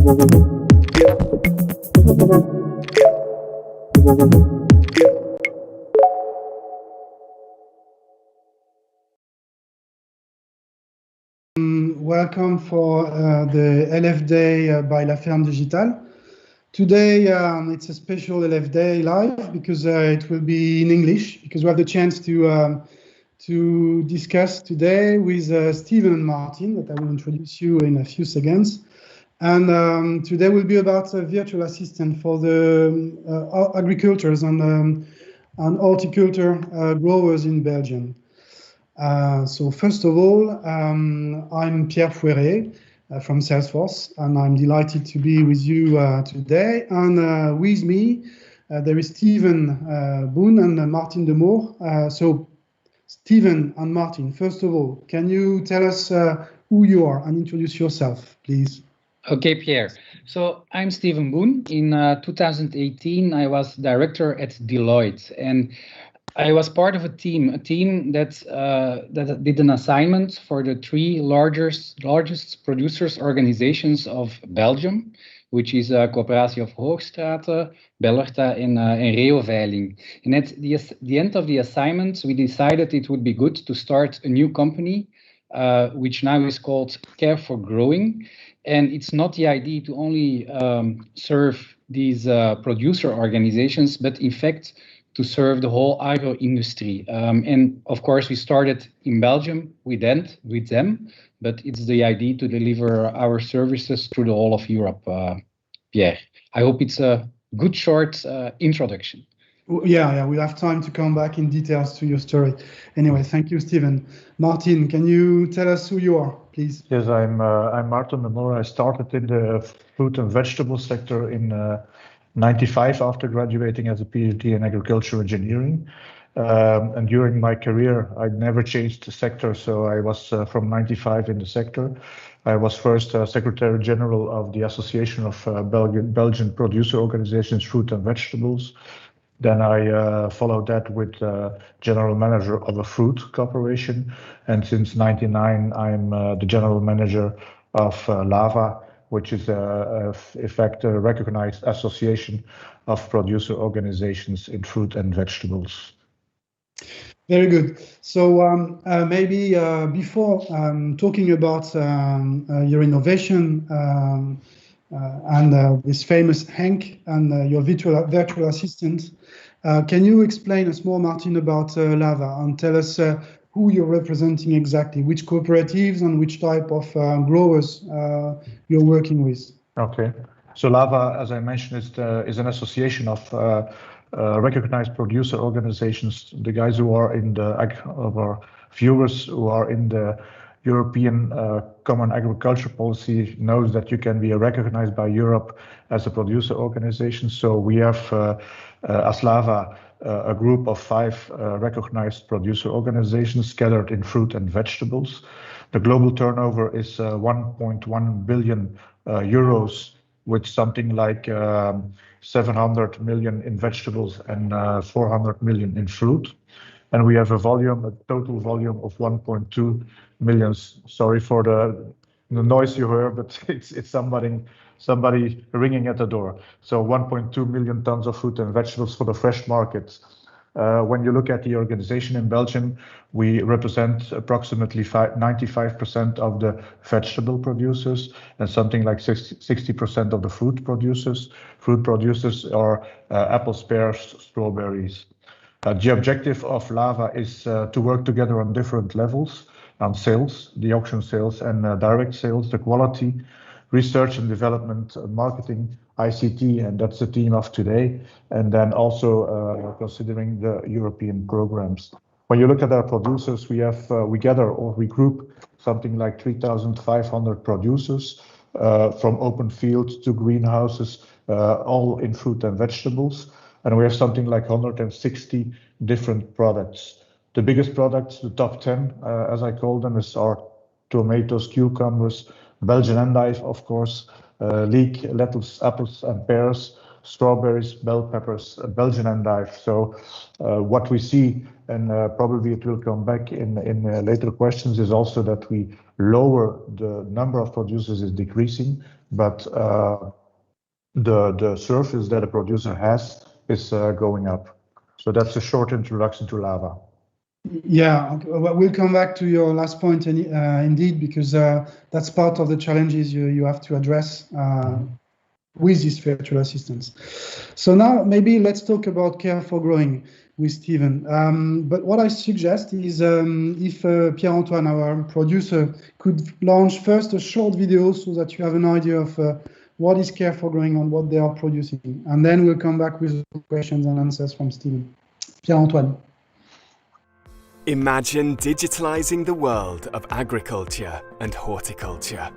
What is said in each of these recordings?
Welcome for the LF Day by La Ferme Digitale. Today it's a special LF Day live because it will be in English, because we have the chance to discuss today with Steven and Martin, that I will introduce you in a few seconds. And today will be about a virtual assistant for the agricultures and horticulture growers in Belgium. So first of all, I'm Pierre Fouéré from Salesforce, and I'm delighted to be with you today. And with me, there is Steven Boen and Martin de Moor. So Steven and Martin, first of all, can you tell us who you are and introduce yourself, please? Okay, Pierre. So I'm Steven Boen. In 2018, I was director at Deloitte, and I was part of a team that did an assignment for the three largest producers organizations of Belgium, which is Coöperatie of Hoogstraten, Bellerta, and Reoveiling. And at the end of the assignment, we decided it would be good to start a new company, which now is called Care for Growing. And it's not the idea to only serve these producer organizations, but in fact, to serve the whole agro industry. And of course, we started in Belgium with them, but it's the idea to deliver our services through the whole of Europe, Pierre. I hope it's a good short introduction. Yeah, we'll have time to come back in details to your story. Anyway, thank you, Steven. Martin, can you tell us who you are, please? Yes, I'm Martin Menor. I started in the fruit and vegetable sector in 95 after graduating as a PhD in agricultural engineering. And during my career, I never changed the sector. So I was from 95 in the sector. I was first Secretary General of the Association of Belgian Producer Organizations, Fruit and Vegetables. Then I followed that with General Manager of a fruit corporation. And since 99, I'm the General Manager of LAVA, which is in fact a recognized association of producer organizations in fruit and vegetables. Very good. So maybe before talking about your innovation and this famous Hank and your virtual assistant, can you explain us more, Martin, about LAVA and tell us who you're representing exactly, which cooperatives and which type of growers you're working with? Okay, so LAVA, as I mentioned, is an association of recognized producer organizations. The guys who are in of our viewers who are in the European Common Agriculture Policy knows that you can be recognized by Europe as a producer organization. So we have, as LAVA, a group of 5 recognized producer organizations scattered in fruit and vegetables. The global turnover is 1.1 billion euros, with something like 700 million in vegetables and 400 million in fruit. And we have a total volume of 1.2 million. Sorry for the noise you heard, but it's somebody ringing at the door. So 1.2 million tons of fruit and vegetables for the fresh markets. When you look at the organization in Belgium, we represent approximately 95% of the vegetable producers and something like 60% of the fruit producers. Fruit producers are apples, pears, strawberries. The objective of LAVA is to work together on different levels, on sales, the auction sales and direct sales, the quality, research and development, marketing, ICT, and that's the theme of today. And then also considering the European programs. When you look at our producers, we gather or we group something like 3,500 producers from open fields to greenhouses, all in fruit and vegetables. And we have something like 160 different products. The biggest products, the top 10, as I call them, are tomatoes, cucumbers, Belgian endive, of course, leek, lettuce, apples and pears, strawberries, bell peppers, Belgian endive. So what we see, and probably it will come back in later questions, is also that we lower the number of producers is decreasing. but the surface that a producer has is going up. So that's a short introduction to lava. Yeah, we'll come back to your last point indeed, because that's part of the challenges you have to address with these virtual assistants. So now maybe let's talk about Care for Growing with Steven. But what I suggest is if Pierre-Antoine, our producer, could launch first a short video so that you have an idea of what is Care for Growing and what they are producing. And then we'll come back with questions and answers from Steven. Pierre-Antoine. Imagine digitalizing the world of agriculture and horticulture.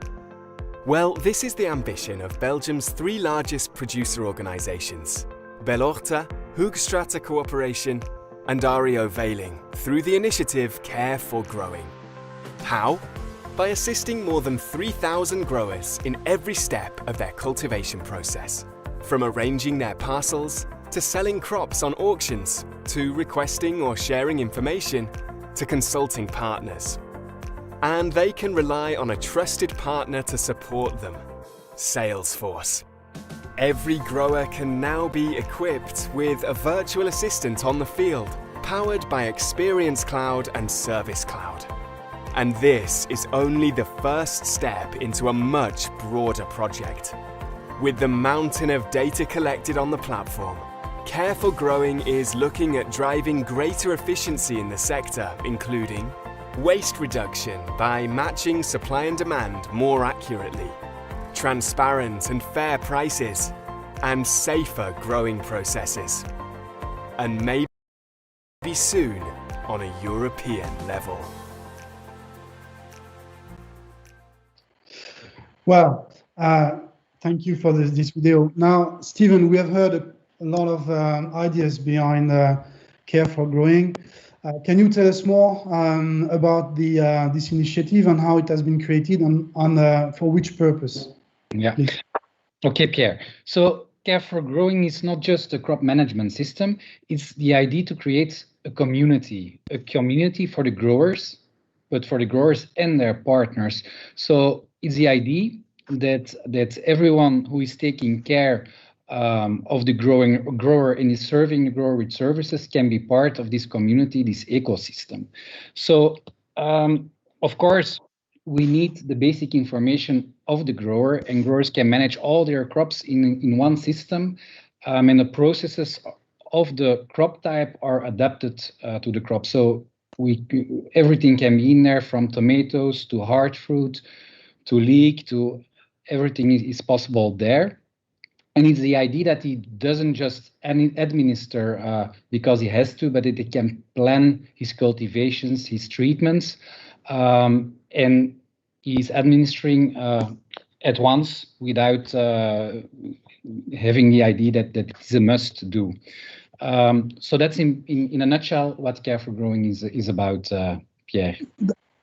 Well, this is the ambition of Belgium's 3 largest producer organisations, Belorta, Hoogstraten Cooperation and Ario Veiling, through the initiative Care for Growing. How? By assisting more than 3,000 growers in every step of their cultivation process, from arranging their parcels, to selling crops on auctions, to requesting or sharing information, to consulting partners. And they can rely on a trusted partner to support them, Salesforce. Every grower can now be equipped with a virtual assistant on the field, powered by Experience Cloud and Service Cloud. And this is only the first step into a much broader project. With the mountain of data collected on the platform, Care for Growing is looking at driving greater efficiency in the sector, including waste reduction by matching supply and demand more accurately, transparent and fair prices, and safer growing processes. And maybe soon on a European level. Well, thank you for this video. Now, Steven, we have heard a lot of ideas behind Care for Growing. Can you tell us more about this initiative and how it has been created and for which purpose? Yeah. Please. Okay, Pierre. So Care for Growing is not just a crop management system. It's the idea to create a community for the growers, but for the growers and their partners. So it's the idea that everyone who is taking care of the grower and is serving the grower with services can be part of this community, this ecosystem. So, of course, we need the basic information of the grower, and growers can manage all their crops in one system, and the processes of the crop type are adapted to the crop. So everything can be in there, from tomatoes to hard fruit to leek to everything is possible there. And it's the idea that he doesn't just administer because he has to, but that he can plan his cultivations, his treatments, and he's administering at once without having the idea that it's a must do. So that's in a nutshell what Care for Growing is about, Pierre.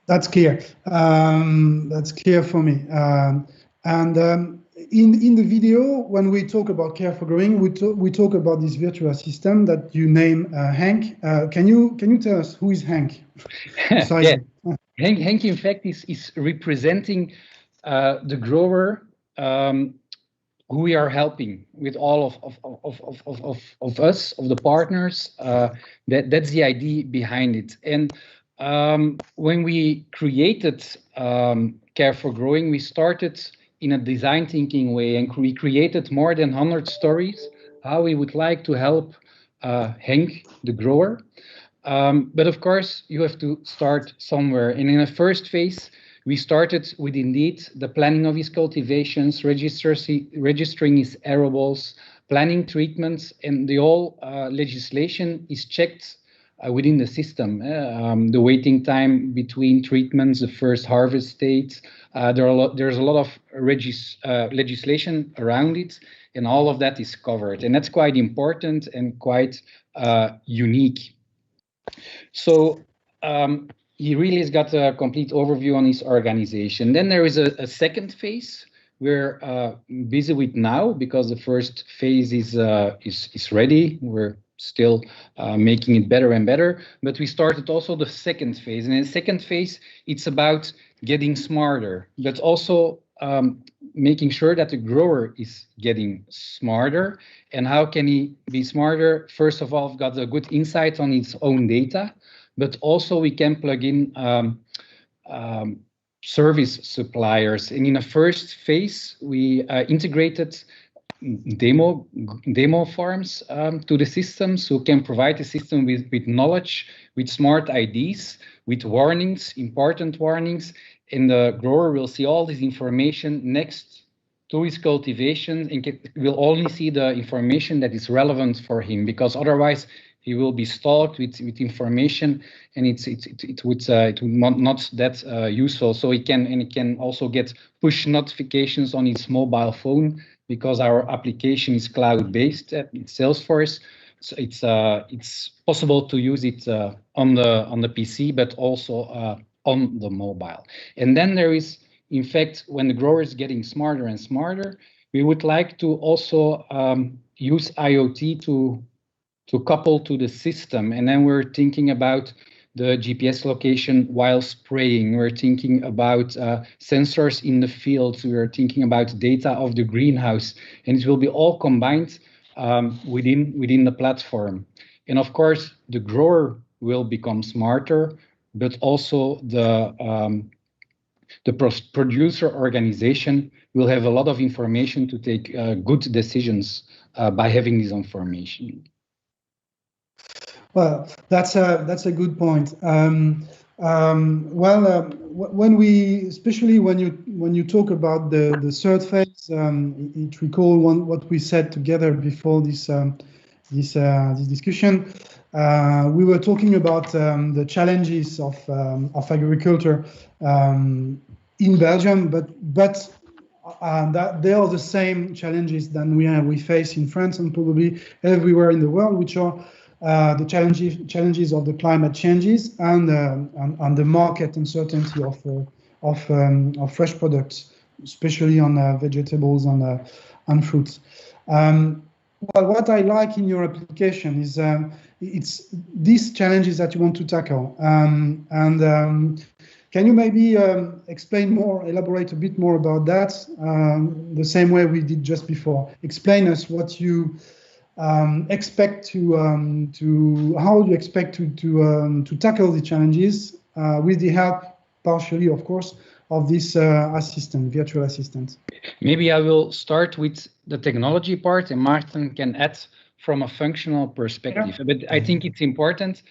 That's clear. That's clear for me. In the video, when we talk about Care for Growing, we talk about this virtual assistant that you name Hank. Can you tell us who is Hank? Yeah. Hank, in fact, is representing the grower who we are helping with all of us, of the partners. That's the idea behind it. And when we created Care for Growing, we started in a design thinking way, and we created more than 100 stories how we would like to help Hank, the grower. But of course, you have to start somewhere. And in the first phase, we started with indeed the planning of his cultivations, registering his arrables, planning treatments, and the whole legislation is checked within the system. The waiting time between treatments, the first harvest state, there's a lot of legislation around it, and all of that is covered. And that's quite important and quite unique. So he really has got a complete overview on his organization. Then there is a second phase we're busy with now, because the first phase is ready. We're still making it better and better, but we started also the second phase. And in the second phase, it's about getting smarter, but also making sure that the grower is getting smarter. And how can he be smarter? First of all, got a good insight on its own data, but also we can plug in service suppliers. And in a first phase, we integrated demo farms to the system, so can provide the system with knowledge, with smart IDs, with warnings, important warnings, and the grower will see all this information next to his cultivation and will only see the information that is relevant for him, because otherwise he will be stalked with information and it would not that useful. So he can also get push notifications on his mobile phone, because our application is cloud-based at Salesforce. So it's possible to use it on the PC, but also on the mobile. And then there is, in fact, when the grower is getting smarter and smarter, we would like to also use IoT to couple to the system. And then we're thinking about the GPS location while spraying. We're thinking about sensors in the fields. We're thinking about data of the greenhouse, and it will be all combined within the platform. And of course, the grower will become smarter, but also the producer organization will have a lot of information to take good decisions by having this information. Well, that's a good point. Especially when you talk about the third phase, it recall what we said together before this discussion. We were talking about the challenges of agriculture in Belgium, but that they are the same challenges that we face in France and probably everywhere in the world, which are the challenges of the climate changes and the market uncertainty of fresh products, especially on vegetables and fruits. Well, what I like in your application is it's these challenges that you want to tackle. Can you maybe elaborate a bit more about that, the same way we did just before? Explain us what you expect how you expect to tackle the challenges with the help, partially, of course, of this virtual assistant. Maybe I will start with the technology part, and Maarten can add from a functional perspective. Yeah. But I think it's important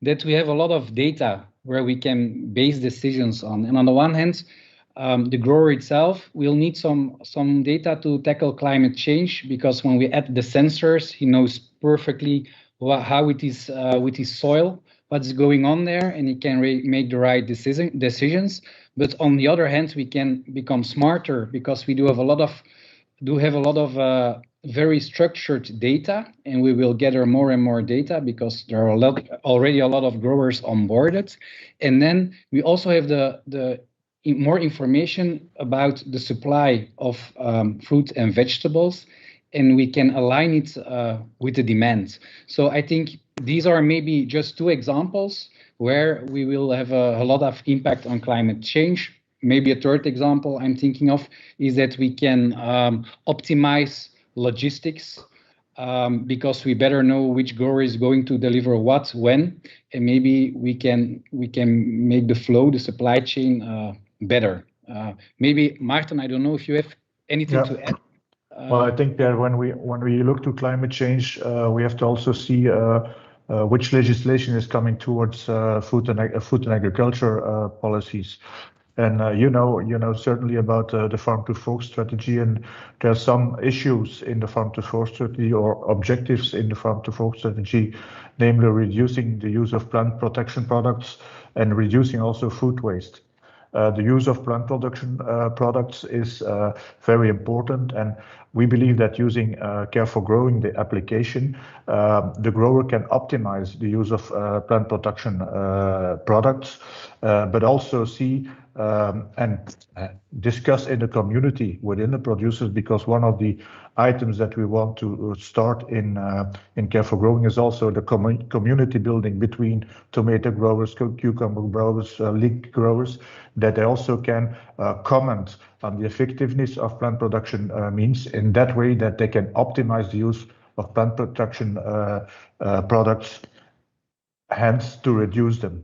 that we have a lot of data where we can base decisions on. And on the one hand, the grower itself will need some data to tackle climate change, because when we add the sensors, he knows perfectly how it is with his soil, what's going on there, and he can make the right decisions. But on the other hand, we can become smarter, because we have a lot of very structured data, and we will gather more and more data because there are already a lot of growers onboarded. And then we also have the more information about the supply of fruit and vegetables, and we can align it with the demand. So I think these are maybe just two examples where we will have a lot of impact on climate change. Maybe a third example I'm thinking of is that we can optimize logistics, because we better know which grower is going to deliver what, when, and maybe we can make the supply chain better. Maybe Maarten, I don't know if you have anything to add. Well, I think that when we look to climate change, we have to also see which legislation is coming towards food and agriculture policies. And you know certainly about the farm to fork strategy, and there are some issues in the farm to fork strategy or objectives in the farm to fork strategy, namely reducing the use of plant protection products and reducing also food waste. The use of plant protection products is very important, and we believe that using Care for Growing, the application, the grower can optimize the use of plant protection products, but also see and discuss in the community within the producers, because one of the items that we want to start in Care for Growing is also the community building between tomato growers, cucumber growers, leek growers, that they also can comment on the effectiveness of plant production means in that way that they can optimize the use of plant protection products, hence to reduce them.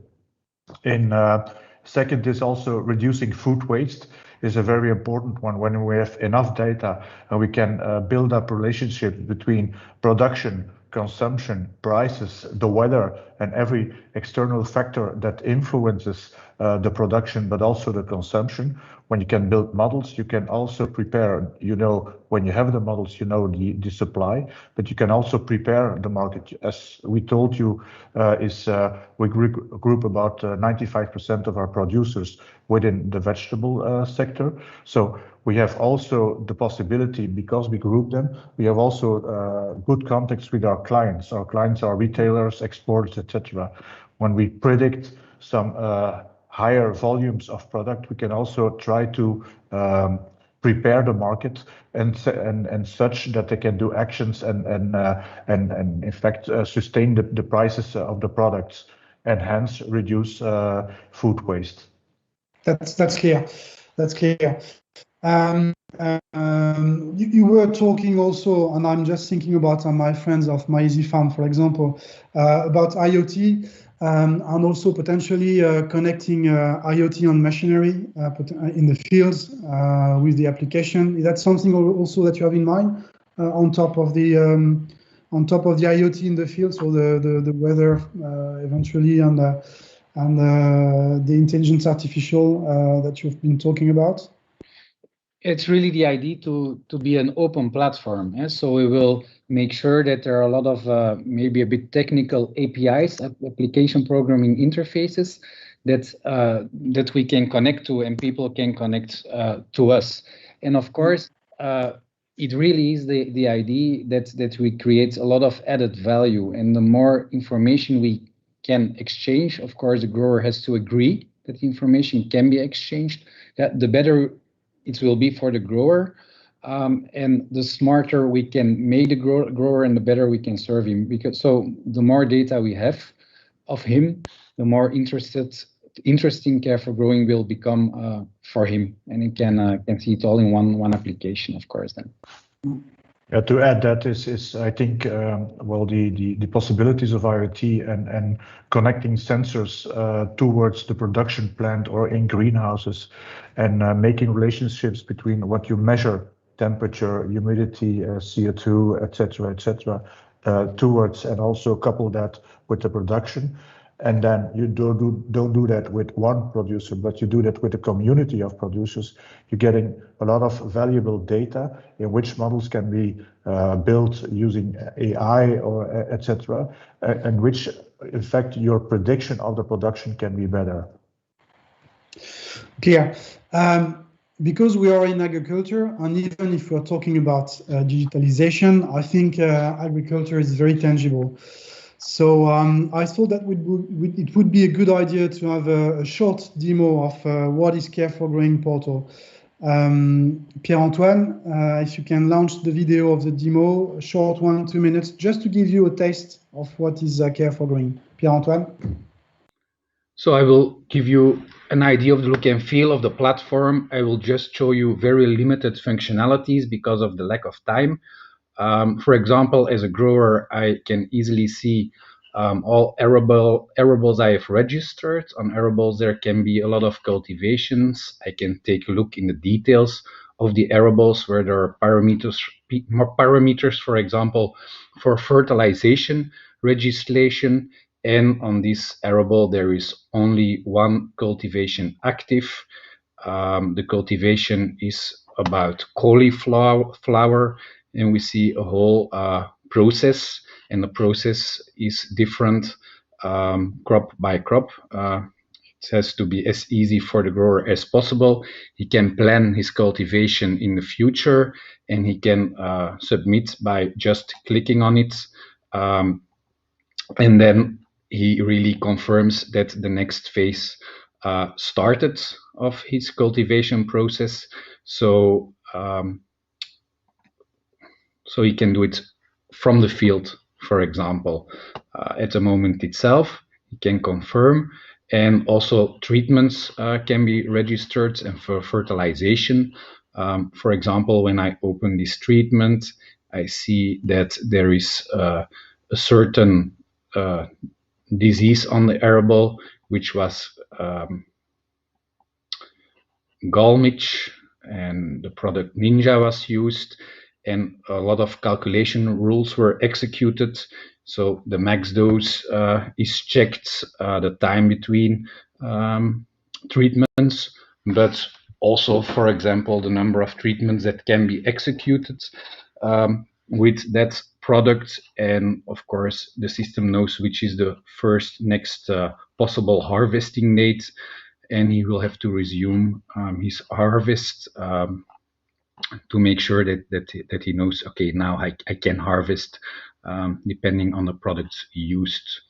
Second is also reducing food waste is a very important one. When we have enough data and we can build up relationships between production, consumption, prices, the weather, and every external factor that influences the production, but also the consumption. When you can build models, you can also prepare, you know, when you have the models, you know the supply, but you can also prepare the market. As we told you, we group about 95% of our producers within the vegetable sector. So we have also the possibility, because we group them, we have also good contacts with our clients. Our clients are retailers, exporters, etc. When we predict some higher volumes of product, we can also try to prepare the market and such that they can do actions and in fact sustain the prices of the products and hence reduce food waste. That's clear. That's clear. You were talking also, and I'm just thinking about my friends of My Easy Farm, for example, about IoT. And also potentially connecting IoT on machinery in the fields with the application. Is that something also that you have in mind on top of the IoT in the field, so the weather eventually and the intelligence artificial that you've been talking about? It's really the idea to be an open platform. So we will make sure that there are a lot of maybe a bit technical APIs, application programming interfaces, that we can connect to and people can connect to us. And of course, it really is the idea that we create a lot of added value. And the more information we can exchange, of course, the grower has to agree that the information can be exchanged, that the better it will be for the grower, and the smarter we can make the grower and the better we can serve him. Because so the more data we have of him, the more interesting Care for Growing will become for him, and he can see it all in one application, of course. Then. Yeah, to add that is I think well the possibilities of IoT and connecting sensors towards the production plant or in greenhouses, and making relationships between what you measure, temperature, humidity, CO2, etc., towards, and also couple that with the production. And then you don't do that with one producer, but you do that with a community of producers. You're getting a lot of valuable data in which models can be built using AI or etc., and which, in fact, your prediction of the production can be better. Clear. Because we are in agriculture, and even if we're talking about digitalization, I think agriculture is very tangible. So I thought that it would be a good idea to have a short demo of what is Care for Growing portal. Pierre-Antoine, if you can launch the video of the demo, a short 1-2 minutes, just to give you a taste of what is Care for Growing. Pierre-Antoine? So I will give you an idea of the look and feel of the platform. I will just show you very limited functionalities because of the lack of time. For example, as a grower, I can easily see all arrables I have registered. On arrables, there can be a lot of cultivations. I can take a look in the details of the arrables where there are parameters, for example, for fertilization, registration. And on this arable, there is only one cultivation active. The cultivation is about cauliflower, and we see a whole process, and the process is different crop by crop. It has to be as easy for the grower as possible. He can plan his cultivation in the future, and he can submit by just clicking on it. And then he really confirms that the next phase started of his cultivation process. So so he can do it from the field, for example, at the moment itself. He can confirm, and also treatments can be registered, and for fertilization. For example, when I open this treatment, I see that there is a certain disease on the arable, which was Galmich, and the product Ninja was used, and a lot of calculation rules were executed. So the max dose is checked, the time between treatments, but also, for example, the number of treatments that can be executed with that product. And of course, the system knows which is the first next possible harvesting date, and he will have to resume his harvest to make sure that he knows, okay, now I can harvest depending on the products used.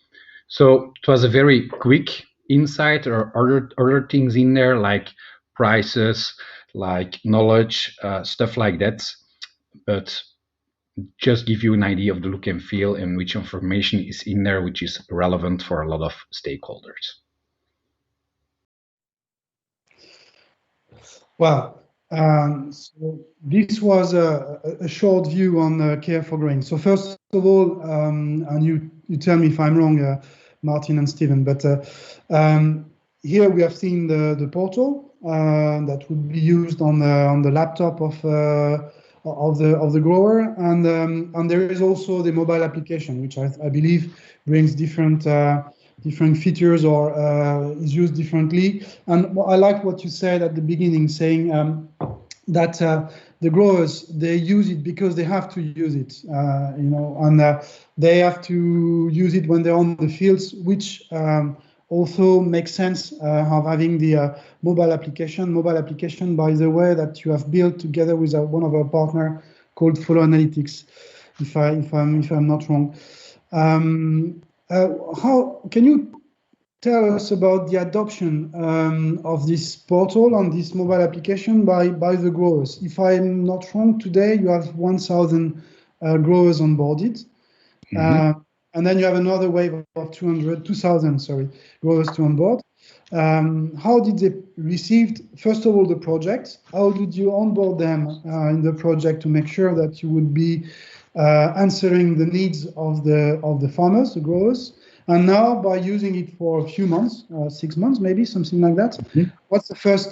So it was a very quick insight. There are other things in there like prices, like knowledge, stuff like that, but just give you an idea of the look and feel and which information is in there, which is relevant for a lot of stakeholders. Well, so this was a short view on care for grain. So first of all, and you tell me if I'm wrong, Martin and Steven, but here we have seen the portal that would be used on the laptop of the grower, and there is also the mobile application, which I believe brings different features or is used differently. And I like what you said at the beginning, saying that the growers, they use it because they have to use it, and they have to use it when they're on the fields, which also makes sense of having the mobile application. Mobile application, by the way, that you have built together with one of our partners called Follow Analytics, if I'm not wrong. How can you tell us about the adoption of this portal and this mobile application by the growers? If I'm not wrong, today you have 1,000 growers onboarded, and then you have another wave of 2,000 growers to onboard. How did they receive, first of all, the project? How did you onboard them in the project to make sure that you would be answering the needs of the farmers, the growers? And now, by using it for a few months, 6 months, maybe something like that, what's the first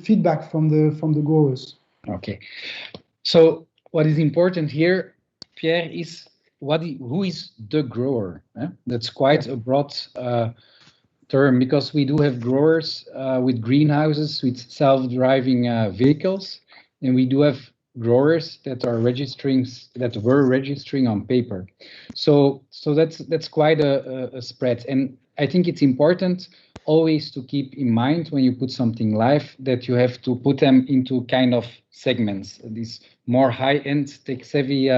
feedback from the growers? Okay, so what is important here, Pierre, is who is the grower? That's quite a broad term, because we do have growers with greenhouses, with self-driving vehicles, and we do have growers that were registering on paper. So that's quite a spread. And I think it's important always to keep in mind when you put something live that you have to put them into kind of segments. This more high-end tech-savvy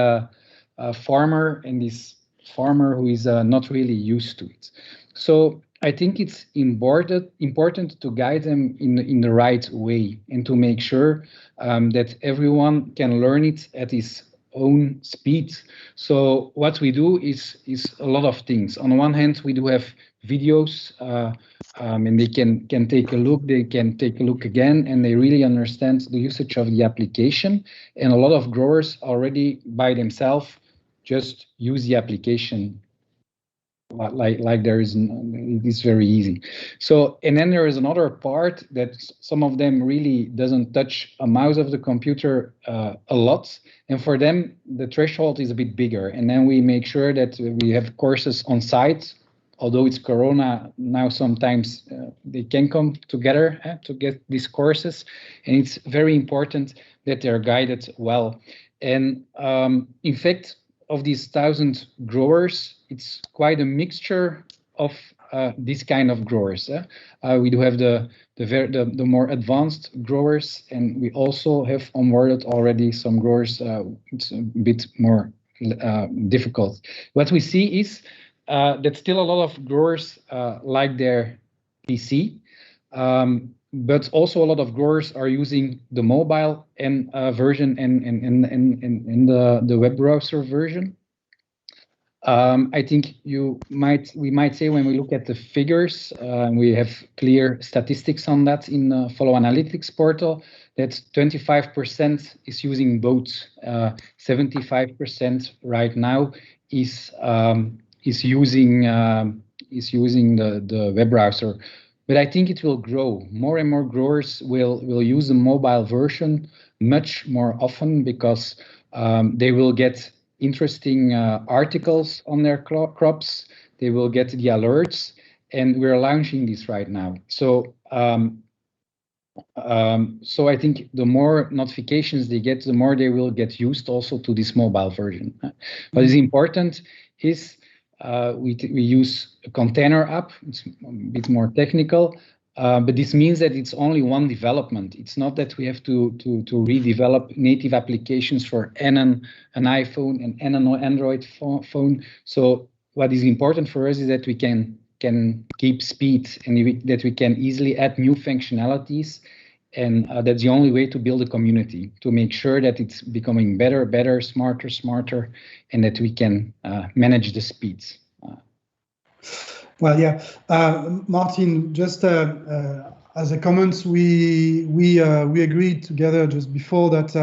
farmer and this farmer who is not really used to it. So I think it's important to guide them in the right way and to make sure that everyone can learn it at his own speed. So what we do is a lot of things. On one hand, we do have videos, and they can take a look. They can take a look again, and they really understand the usage of the application. And a lot of growers already by themselves just use the application. Like there is, it's very easy. So, and then there is another part that some of them really doesn't touch a mouse of the computer a lot, and for them the threshold is a bit bigger. And then we make sure that we have courses on site. Although it's Corona now, sometimes they can come together to get these courses, and it's very important that they're guided well. And in fact, of these 1,000 growers, it's quite a mixture of this kind of growers. We do have the more advanced growers, and we also have onboarded already some growers. It's a bit more difficult. What we see is that still a lot of growers like their PC. But also a lot of growers are using the mobile and version and the web browser version. I think we might say when we look at the figures, we have clear statistics on that in the Follow Analytics portal, that 25% is using both. 75% right now is using the web browser. But I think it will grow. More and more growers will use the mobile version much more often, because they will get interesting articles on their crops. They will get the alerts, and we're launching this right now. So so I think the more notifications they get, the more they will get used also to this mobile version. What is important is we use a container app. It's a bit more technical, but this means that it's only one development. It's not that we have to redevelop native applications for an iPhone and an Android phone. So what is important for us is that we can keep speed, and that we can easily add new functionalities. And that's the only way to build a community, to make sure that it's becoming better, smarter, and that we can manage the speeds. Well, yeah, Martin, just as a comment, we agreed together just before that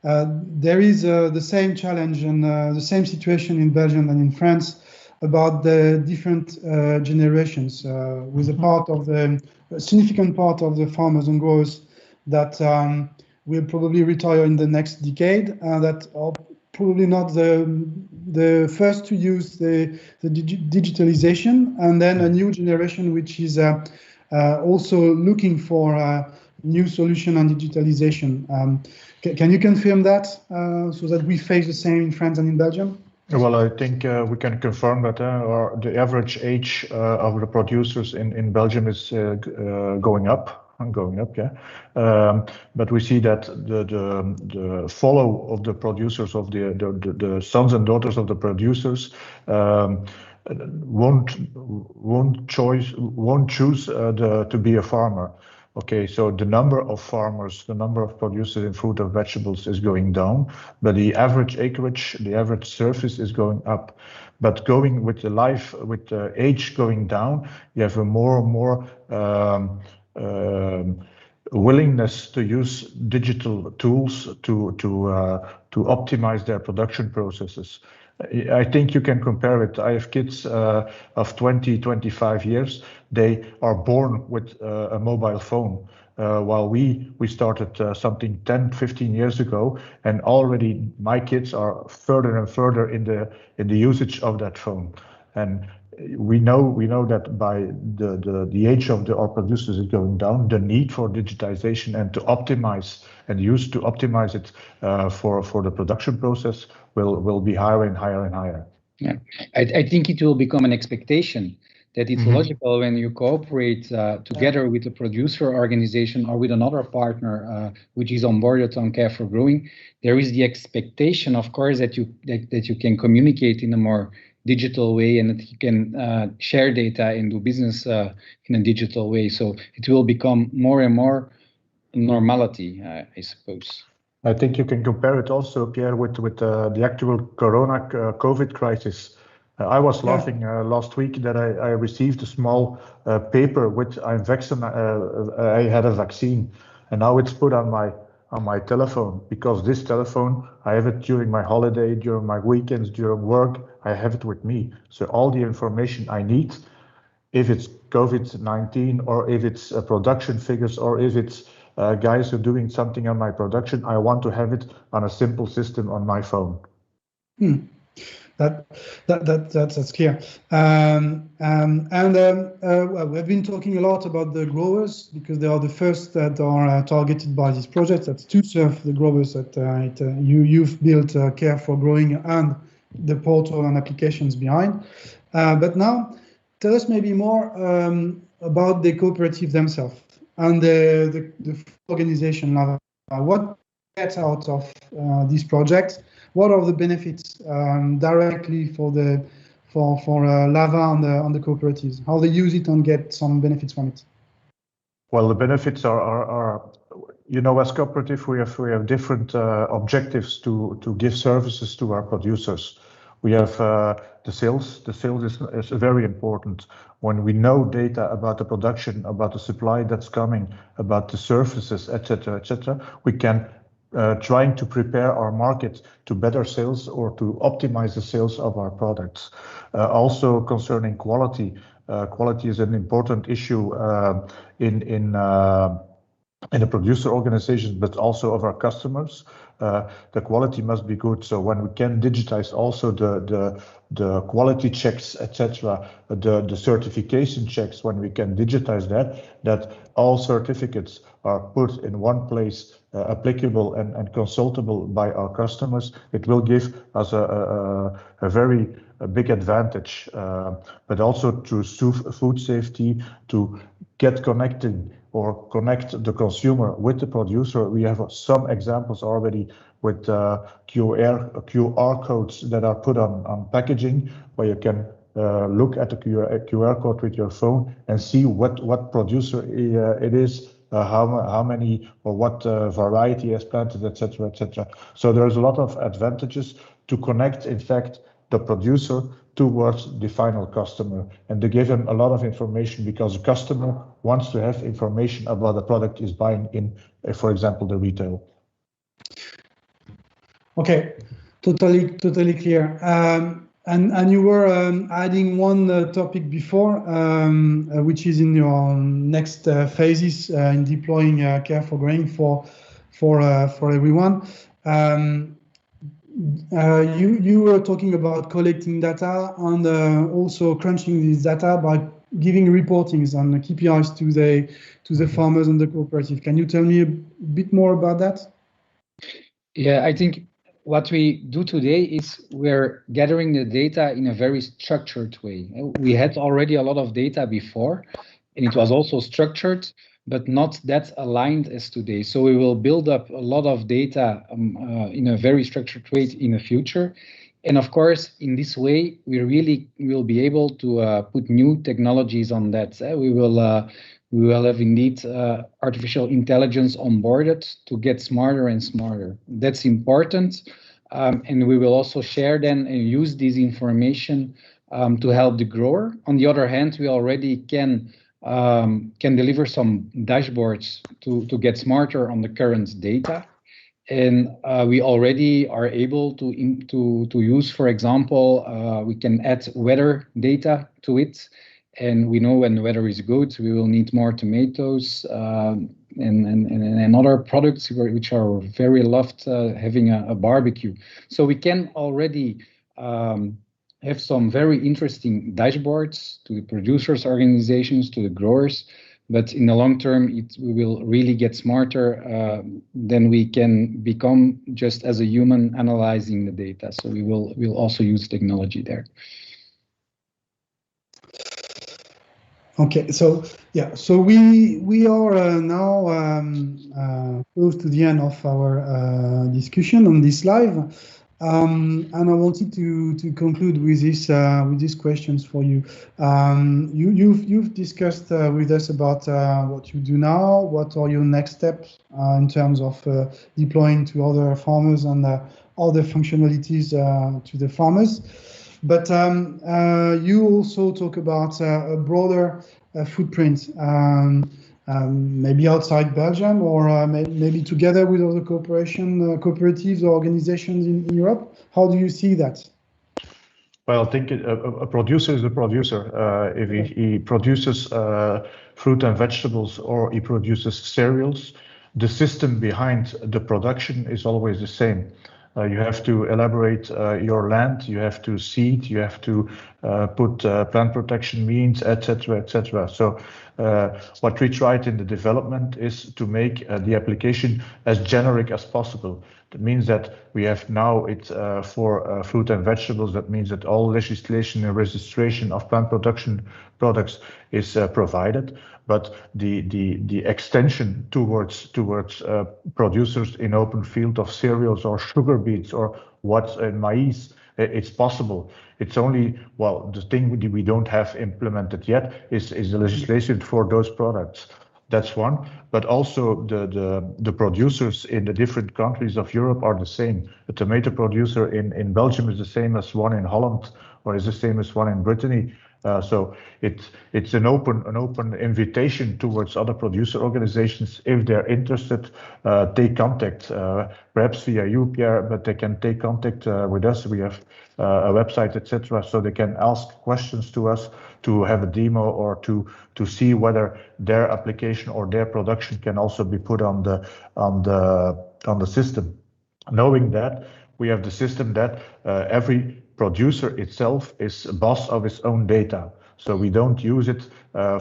there is the same challenge and the same situation in Belgium and in France about the different generations, with a significant part of the farmers and growers that will probably retire in the next decade, that are probably not the first to use the digitalization, and then a new generation which is also looking for a new solution on digitalization. Can you confirm that, so that we face the same in France and in Belgium? Well, I think we can confirm that the average age of the producers in Belgium is going up, yeah. But we see that the follow of the producers, of the sons and daughters of the producers, won't choose to be a farmer. Okay, so the number of farmers, the number of producers in fruit and vegetables is going down, but the average acreage, the average surface is going up. But going with the age going down, you have a more and more willingness to use digital tools to optimize their production processes. I think you can compare it. I have kids of 20, 25 years. They are born with a mobile phone, while we started something 10, 15 years ago, and already my kids are further and further in the usage of that phone. And we know that by the age of our producers is going down, the need for digitization and to optimize and optimize it for the production process will be higher and higher and higher. Yeah, I think it will become an expectation that it's logical when you cooperate together with a producer organization or with another partner which is onboarded on Care for Growing. There is the expectation, of course, that you can communicate in a more digital way, and that you can share data and do business in a digital way. So it will become more and more normality, I suppose. I think you can compare it also, Pierre, with the actual COVID crisis. I was laughing last week that I received a small paper with I had a vaccine, and now it's put on my telephone, because this telephone, I have it during my holiday, during my weekends, during work, I have it with me. So all the information I need, if it's COVID-19 or if it's production figures or if it's guys who are doing something on my production, I want to have it on a simple system on my phone. That's clear. Well, we've been talking a lot about the growers because they are the first that are targeted by this project. That's to serve the growers that you've built Care for Growing and the portal and applications behind. But now, tell us maybe more about the cooperative themselves and the organization level. What gets out of this project? What are the benefits directly for Lava on the cooperatives? How they use it and get some benefits from it? Well, the benefits are as cooperative, we have different objectives to give services to our producers. We have the sales. The sales is very important. When we know data about the production, about the supply that's coming, about the services, etc., we can trying to prepare our market to better sales or to optimize the sales of our products. Also concerning quality, quality is an important issue in the producer organizations, but also of our customers. The quality must be good. So when we can digitize also the quality checks, etc., the certification checks, when we can digitize that all certificates are put in one place, applicable and consultable by our customers, it will give us a very big advantage, but also to food safety, to get connected or connect the consumer with the producer. We have some examples already with QR codes that are put on packaging, where you can look at the QR code with your phone and see what producer it is, how many or what variety has planted, etc., etc. So there's a lot of advantages to connect, in fact, the producer towards the final customer and to give him a lot of information, because the customer wants to have information about the product is buying in, for example, the retail. Okay, totally clear. And you were adding one topic before, which is in your next phases in deploying Care for Growing for everyone. You were talking about collecting data and also crunching this data by giving reportings on the KPIs to the farmers and the cooperative. Can you tell me a bit more about that? Yeah, I think what we do today is we're gathering the data in a very structured way. We had already a lot of data before, and it was also structured, but not that aligned as today. So we will build up a lot of data in a very structured way in the future. And of course, in this way, we really will be able to put new technologies on that. We will have indeed artificial intelligence onboarded to get smarter and smarter. That's important. And we will also share then and use this information to help the grower. On the other hand, we already can deliver some dashboards to get smarter on the current data. And we already are able to use, for example, we can add weather data to it. And we know when the weather is good, we will need more tomatoes and other products which are very loved having a barbecue. So we can already have some very interesting dashboards to the producers' organizations, to the growers. But in the long term, we will really get smarter. Then we can become just as a human analyzing the data. So we'll also use technology there. Okay, so yeah, so we are now close to the end of our discussion on this live, and I wanted to conclude with these questions for you. You've discussed with us about what you do now. What are your next steps in terms of deploying to other farmers and other functionalities to the farmers? But you also talk about a broader footprint, maybe outside Belgium, or maybe together with other cooperatives or organizations in Europe. How do you see that? Well, I think a producer is a producer. If he produces fruit and vegetables, or he produces cereals, the system behind the production is always the same. You have to elaborate your land, you have to seed, you have to put plant protection means, etc., etc. So what we tried in the development is to make the application as generic as possible. That means that we have now it for fruit and vegetables. That means that all legislation and registration of plant production products is provided. But the extension towards producers in open field of cereals or sugar beets or what's in maize, it's possible. It's only, well, the thing we don't have implemented yet is the legislation for those products. That's one, but also the producers in the different countries of Europe are the same. A tomato producer in Belgium is the same as one in Holland, or is the same as one in Brittany. So it's an open invitation towards other producer organizations. If they're interested, take contact, perhaps via you, Pierre, but they can take contact with us. We have a website, etc., so they can ask questions to us, to have a demo, or to see whether their application or their production can also be put on the system. Knowing that we have the system that every producer itself is boss of his own data. So we don't use it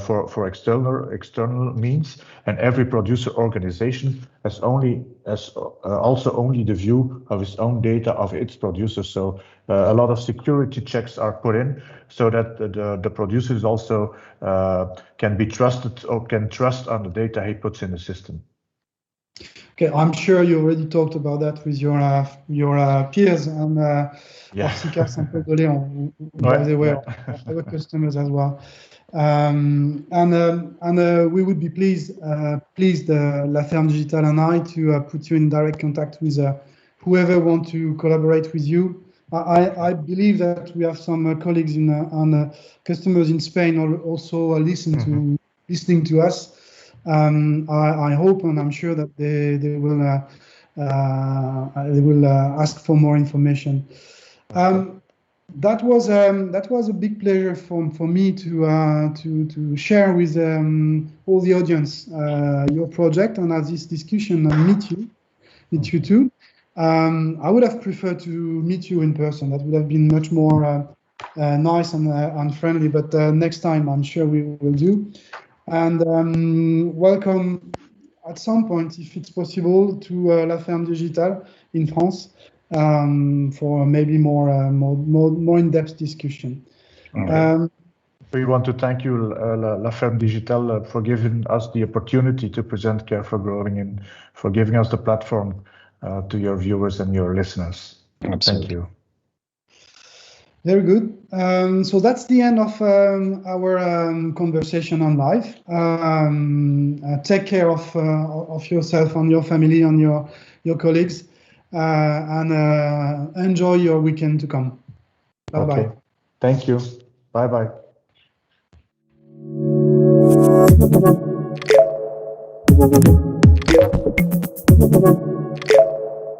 for external means, and every producer organization has also only the view of its own data of its producers. So a lot of security checks are put in so that the producers also can be trusted or can trust on the data he puts in the system. Okay, I'm sure you already talked about that with your peers and Orsica Sample de Léon, by the way, our customers as well. And we would be pleased, La Ferme Digitale and I, to put you in direct contact with whoever want to collaborate with you. I believe that we have some colleagues and customers in Spain also listening to us. I hope and I'm sure that they will ask for more information. That was a big pleasure for me to share with all the audience your project and have this discussion and meet you too. I would have preferred to meet you in person. That would have been much more nice and friendly. But next time, I'm sure we will do. And welcome at some point, if it's possible, to La Ferme Digitale in France for maybe more in-depth discussion. We want to thank you, La Ferme Digitale, for giving us the opportunity to present Care for Growing and for giving us the platform to your viewers and your listeners. Absolutely. Thank you. Very good. So that's the end of our conversation on live. Take care of yourself and your family and your colleagues, and enjoy your weekend to come. Bye-bye. Okay. Thank you. Bye-bye. Thank you.